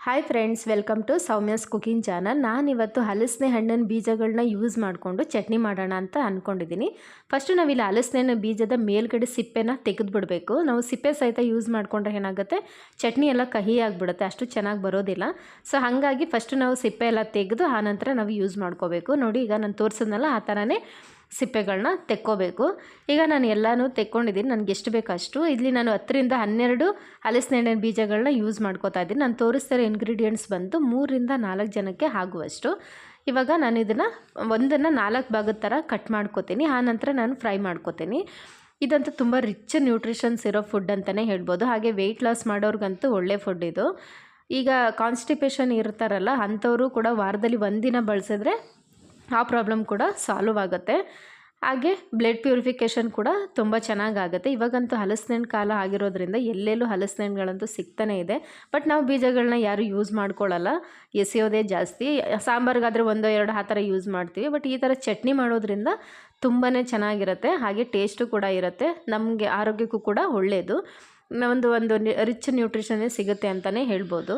Hi friends, welcome to Soumya's cooking channel. ನಾನಿವತ್ತು ಹಲಸಿನ ಹಣ್ಣಿನ ಬೀಜಗಳನ್ನ ಯೂಸ್ ಮಾಡಿಕೊಂಡು ಚಟ್ನಿ ಮಾಡೋಣ ಅಂತ ಅಂದ್ಕೊಂಡಿದ್ದೀನಿ. ಫಸ್ಟು ನಾವಿಲ್ಲಿ ಹಲಸಿನ ಬೀಜದ ಮೇಲ್ಗಡೆ ಸಿಪ್ಪೆನ ತೆಗೆದುಬಿಡಬೇಕು. ನಾವು ಸಿಪ್ಪೆ ಸಹಿತ ಯೂಸ್ ಮಾಡಿಕೊಂಡ್ರೆ ಏನಾಗುತ್ತೆ, ಚಟ್ನಿ ಎಲ್ಲ ಕಹಿ ಆಗಿಬಿಡುತ್ತೆ, ಅಷ್ಟು ಚೆನ್ನಾಗಿ ಬರೋದಿಲ್ಲ. ಸೊ ಹಾಗಾಗಿ ಫಸ್ಟು ನಾವು ಸಿಪ್ಪೆ ಎಲ್ಲ ತೆಗೆದು ಆನಂತರ ನಾವು ಯೂಸ್ ಮಾಡ್ಕೋಬೇಕು. ನೋಡಿ, ಈಗ ನಾನು ತೋರಿಸಿದ್ನಲ್ಲ ಆ ಥರನೇ ಸಿಪ್ಪೆಗಳನ್ನ ತೆಕ್ಕೋಬೇಕು. ಈಗ ನಾನು ಎಲ್ಲನೂ ತೆಕ್ಕೊಂಡಿದ್ದೀನಿ, ನನಗೆ ಎಷ್ಟು ಬೇಕು ಅಷ್ಟು. ಇಲ್ಲಿ ನಾನು 10ರಿಂದ 12 ಹಲಸಿನ ಹಣ್ಣಿನ ಬೀಜಗಳನ್ನ ಯೂಸ್ ಮಾಡ್ಕೋತಾ ಇದ್ದೀನಿ. ನಾನು ತೋರಿಸ್ತಿರೋ ಇಂಗ್ರೀಡಿಯೆಂಟ್ಸ್ ಬಂದು 3ರಿಂದ 4 ಜನಕ್ಕೆ ಆಗುವಷ್ಟು. ಇವಾಗ ನಾನು ಇದನ್ನು ಒಂದನ್ನು 4 ಭಾಗದ ಥರ ಕಟ್ ಮಾಡ್ಕೋತೀನಿ. ಆನಂತರ ನಾನು ಫ್ರೈ ಮಾಡ್ಕೋತೀನಿ. ಇದಂತೂ ತುಂಬ ರಿಚ್ ನ್ಯೂಟ್ರಿಷನ್ಸ್ ಇರೋ ಫುಡ್ ಅಂತಲೇ ಹೇಳ್ಬೋದು. ಹಾಗೆ ವೆಯ್ಟ್ ಲಾಸ್ ಮಾಡೋರ್ಗಂತೂ ಒಳ್ಳೆ ಫುಡ್ ಇದು. ಈಗ ಕಾನ್ಸ್ಟಿಪೇಷನ್ ಇರ್ತಾರಲ್ಲ ಅಂಥವರು ಕೂಡ ವಾರದಲ್ಲಿ ಒಂದಿನ ಬಳಸಿದ್ರೆ ಆ ಪ್ರಾಬ್ಲಮ್ ಕೂಡ ಸಾಲ್ವ್ ಆಗುತ್ತೆ. ಹಾಗೆ ಬ್ಲಡ್ ಪ್ಯೂರಿಫಿಕೇಷನ್ ಕೂಡ ತುಂಬ ಚೆನ್ನಾಗಾಗುತ್ತೆ. ಇವಾಗಂತೂ ಹಲಸಿನ ಹಣ್ಣು ಕಾಲ ಆಗಿರೋದ್ರಿಂದ ಎಲ್ಲೆಲ್ಲೂ ಹಲಸಿನ ಹಣ್ಣುಗಳಂತೂ ಸಿಗ್ತಾನೆ ಇದೆ. ಬಟ್ ನಾವು ಬೀಜಗಳನ್ನ ಯಾರೂ ಯೂಸ್ ಮಾಡ್ಕೊಳ್ಳಲ್ಲ, ಎಸೆಯೋದೇ ಜಾಸ್ತಿ. ಸಾಂಬಾರಿಗಾದರೆ 1-2 ಆ ಥರ ಯೂಸ್ ಮಾಡ್ತೀವಿ. ಬಟ್ ಈ ಥರ ಚಟ್ನಿ ಮಾಡೋದ್ರಿಂದ ತುಂಬಾ ಚೆನ್ನಾಗಿರುತ್ತೆ. ಹಾಗೆ ಟೇಸ್ಟು ಕೂಡ ಇರುತ್ತೆ, ನಮಗೆ ಆರೋಗ್ಯಕ್ಕೂ ಕೂಡ ಒಳ್ಳೆಯದು. ಒಂದು ರಿಚ್ ನ್ಯೂಟ್ರಿಷನ್ನೇ ಸಿಗುತ್ತೆ ಅಂತಲೇ ಹೇಳ್ಬೋದು.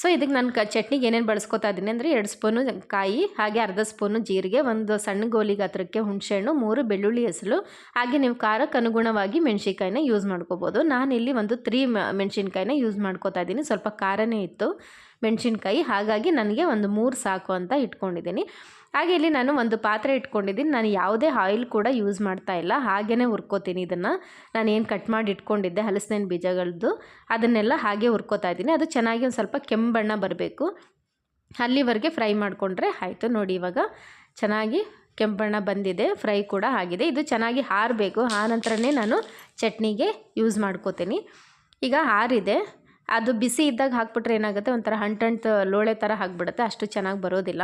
ಸೊ ಇದಕ್ಕೆ ನಾನು ಚಟ್ನಿಗೆ ಏನೇನು ಬಳಸ್ಕೊತಾ ಇದ್ದೀನಿ ಅಂದರೆ 2 ಸ್ಪೂನು ಕಾಯಿ, ಹಾಗೆ ಅರ್ಧ ಸ್ಪೂನು ಜೀರಿಗೆ, 1 ಸಣ್ಣ ಗೋಲಿ ಗಾತ್ರಕ್ಕೆ ಹುಣಸೆಹಣ್ಣು, 3 ಬೆಳ್ಳುಳ್ಳಿ ಹೆಸರು, ಹಾಗೆ ನೀವು ಖಾರಕ್ಕೆ ಅನುಗುಣವಾಗಿ ಮೆಣಸಿನ್ಕಾಯಿನ ಯೂಸ್ ಮಾಡ್ಕೋಬೋದು. ನಾನಿಲ್ಲಿ 3 ಮೆಣಸಿನ್ಕಾಯಿನ ಯೂಸ್ ಮಾಡ್ಕೋತಾ ಇದ್ದೀನಿ. ಸ್ವಲ್ಪ ಖಾರನೇ ಇತ್ತು ಮೆಣಸಿನ್ಕಾಯಿ, ಹಾಗಾಗಿ ನನಗೆ 3 ಸಾಕು ಅಂತ ಇಟ್ಕೊಂಡಿದ್ದೀನಿ. ಹಾಗೆ ಇಲ್ಲಿ ನಾನು ಒಂದು ಪಾತ್ರೆ ಇಟ್ಕೊಂಡಿದ್ದೀನಿ. ನಾನು ಯಾವುದೇ ಆಯಿಲ್ ಕೂಡ ಯೂಸ್ ಮಾಡ್ತಾ ಇಲ್ಲ, ಹಾಗೇ ಹುರ್ಕೋತೀನಿ. ಇದನ್ನು ನಾನು ಏನು ಕಟ್ ಮಾಡಿ ಇಟ್ಕೊಂಡಿದ್ದೆ ಹಲಸಿನ ಹಣ್ಣು ಬೀಜಗಳದ್ದು ಅದನ್ನೆಲ್ಲ ಹಾಗೆ ಹುರ್ಕೋತಾ ಇದ್ದೀನಿ. ಅದು ಚೆನ್ನಾಗಿ ಒಂದು ಸ್ವಲ್ಪ ಕೆಂಪು ಬಣ್ಣ ಬರಬೇಕು, ಅಲ್ಲಿವರೆಗೆ ಫ್ರೈ ಮಾಡಿಕೊಂಡ್ರೆ ಆಯಿತು. ನೋಡಿ, ಇವಾಗ ಚೆನ್ನಾಗಿ ಕೆಂಪು ಬಣ್ಣ ಬಂದಿದೆ, ಫ್ರೈ ಕೂಡ ಆಗಿದೆ. ಇದು ಚೆನ್ನಾಗಿ ಆರಬೇಕು, ಆ ನಂತರನೇ ನಾನು ಚಟ್ನಿಗೆ ಯೂಸ್ ಮಾಡ್ಕೋತೀನಿ. ಈಗ ಆರಿದೆ, ಅದು ಬಿಸಿ ಇದ್ದಾಗ ಹಾಕ್ಬಿಟ್ರೆ ಏನಾಗುತ್ತೆ, ಒಂಥರ ಅಂಟು ಲೋಳೆ ಥರ ಆಗಿಬಿಡುತ್ತೆ, ಅಷ್ಟು ಚೆನ್ನಾಗಿ ಬರೋದಿಲ್ಲ.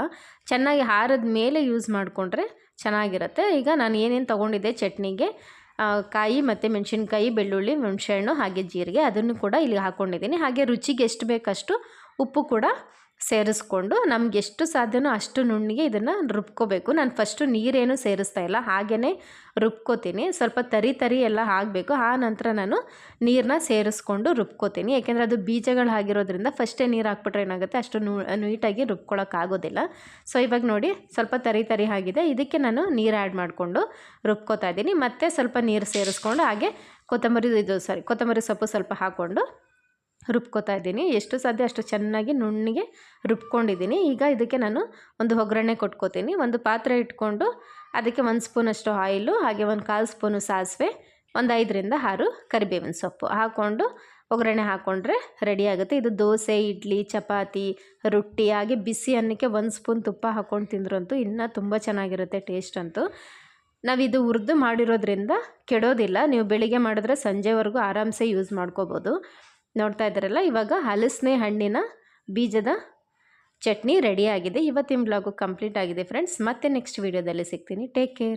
ಚೆನ್ನಾಗಿ ಆರಿದ ಮೇಲೆ ಯೂಸ್ ಮಾಡಿಕೊಂಡ್ರೆ ಚೆನ್ನಾಗಿರುತ್ತೆ. ಈಗ ನಾನು ಏನೇನು ತೊಗೊಂಡಿದ್ದೆ ಚಟ್ನಿಗೆ, ಕಾಯಿ ಮತ್ತು ಮೆಣಸಿನ್ಕಾಯಿ, ಬೆಳ್ಳುಳ್ಳಿ, ಹುಣಸೆಹಣ್ಣು, ಹಾಗೆ ಜೀರಿಗೆ, ಅದನ್ನು ಕೂಡ ಇಲ್ಲಿ ಹಾಕ್ಕೊಂಡಿದ್ದೀನಿ. ಹಾಗೆ ರುಚಿಗೆ ಎಷ್ಟು ಬೇಕಷ್ಟು ಉಪ್ಪು ಕೂಡ ಸೇರಿಸ್ಕೊಂಡು ನಮ್ಗೆ ಎಷ್ಟು ಸಾಧ್ಯನೋ ಅಷ್ಟು ನುಣ್ಣಿಗೆ ಇದನ್ನು ರುಬ್ಕೋಬೇಕು. ನಾನು ಫಸ್ಟು ನೀರೇನು ಸೇರಿಸ್ತಾ ಇಲ್ಲ, ಹಾಗೇ ರುಬ್ಕೋತೀನಿ. ಸ್ವಲ್ಪ ತರಿ ಎಲ್ಲ ಆಗಬೇಕು, ಆ ನಂತರ ನಾನು ನೀರನ್ನ ಸೇರಿಸ್ಕೊಂಡು ರುಬ್ಕೋತೀನಿ. ಯಾಕೆಂದರೆ ಅದು ಬೀಜಗಳು ಆಗಿರೋದ್ರಿಂದ ಫಸ್ಟೇ ನೀರು ಹಾಕ್ಬಿಟ್ರೆ ಏನಾಗುತ್ತೆ, ಅಷ್ಟು ನೀಟಾಗಿ ರುಬ್ಕೊಳ್ಳೋಕ್ಕಾಗೋದಿಲ್ಲ. ಸೊ ಇವಾಗ ನೋಡಿ, ಸ್ವಲ್ಪ ತರಿ ಆಗಿದೆ. ಇದಕ್ಕೆ ನಾನು ನೀರು ಆ್ಯಡ್ ಮಾಡಿಕೊಂಡು ರುಬ್ಕೋತಾ ಇದ್ದೀನಿ. ಮತ್ತು ಸ್ವಲ್ಪ ನೀರು ಸೇರಿಸ್ಕೊಂಡು ಹಾಗೆ ಕೊತ್ತಂಬರಿ ಸೊಪ್ಪು ಸ್ವಲ್ಪ ಹಾಕ್ಕೊಂಡು ರುಬ್ಕೋತಾ ಇದ್ದೀನಿ. ಎಷ್ಟು ಸಾಧ್ಯ ಅಷ್ಟು ಚೆನ್ನಾಗಿ ನುಣ್ಣಿಗೆ ರುಬ್ಕೊಂಡಿದ್ದೀನಿ. ಈಗ ಇದಕ್ಕೆ ನಾನು ಒಂದು ಒಗ್ಗರಣೆ ಕೊಟ್ಕೋತೀನಿ. ಒಂದು ಪಾತ್ರೆ ಇಟ್ಕೊಂಡು ಅದಕ್ಕೆ 1 ಸ್ಪೂನಷ್ಟು ಆಯಿಲು, ಹಾಗೆ 1/4 ಸ್ಪೂನು ಸಾಸಿವೆ, 5ರಿಂದ 6 ಕರಿಬೇವಿನ ಸೊಪ್ಪು ಹಾಕ್ಕೊಂಡು ಒಗ್ಗರಣೆ ಹಾಕ್ಕೊಂಡ್ರೆ ರೆಡಿ ಆಗುತ್ತೆ. ಇದು ದೋಸೆ, ಇಡ್ಲಿ, ಚಪಾತಿ, ರೊಟ್ಟಿ, ಹಾಗೆ ಬಿಸಿ ಅನ್ನಕ್ಕೆ 1 ಸ್ಪೂನ್ ತುಪ್ಪ ಹಾಕ್ಕೊಂಡು ತಿಂದ್ರಂತೂ ಇನ್ನೂ ತುಂಬ ಚೆನ್ನಾಗಿರುತ್ತೆ ಟೇಸ್ಟ್ ಅಂತೂ. ನಾವಿದು ಹುರಿದು ಮಾಡಿರೋದ್ರಿಂದ ಕೆಡೋದಿಲ್ಲ. ನೀವು ಬೆಳಿಗ್ಗೆ ಮಾಡಿದ್ರೆ ಸಂಜೆವರೆಗೂ ಆರಾಮ್ಸೆ ಯೂಸ್ ಮಾಡ್ಕೋಬೋದು. ನೋಡ್ತಾ ಇದ್ದಾರಲ್ಲ, ಇವಾಗ ಹಲಸಿನ ಹಣ್ಣಿನ ಬೀಜದ ಚಟ್ನಿ ರೆಡಿಯಾಗಿದೆ. ಇವತ್ತಿನ ಬ್ಲಾಗು ಕಂಪ್ಲೀಟ್ ಆಗಿದೆ ಫ್ರೆಂಡ್ಸ್. ಮತ್ತೆ ನೆಕ್ಸ್ಟ್ ವೀಡಿಯೋದಲ್ಲಿ ಸಿಗ್ತೀನಿ. Take care.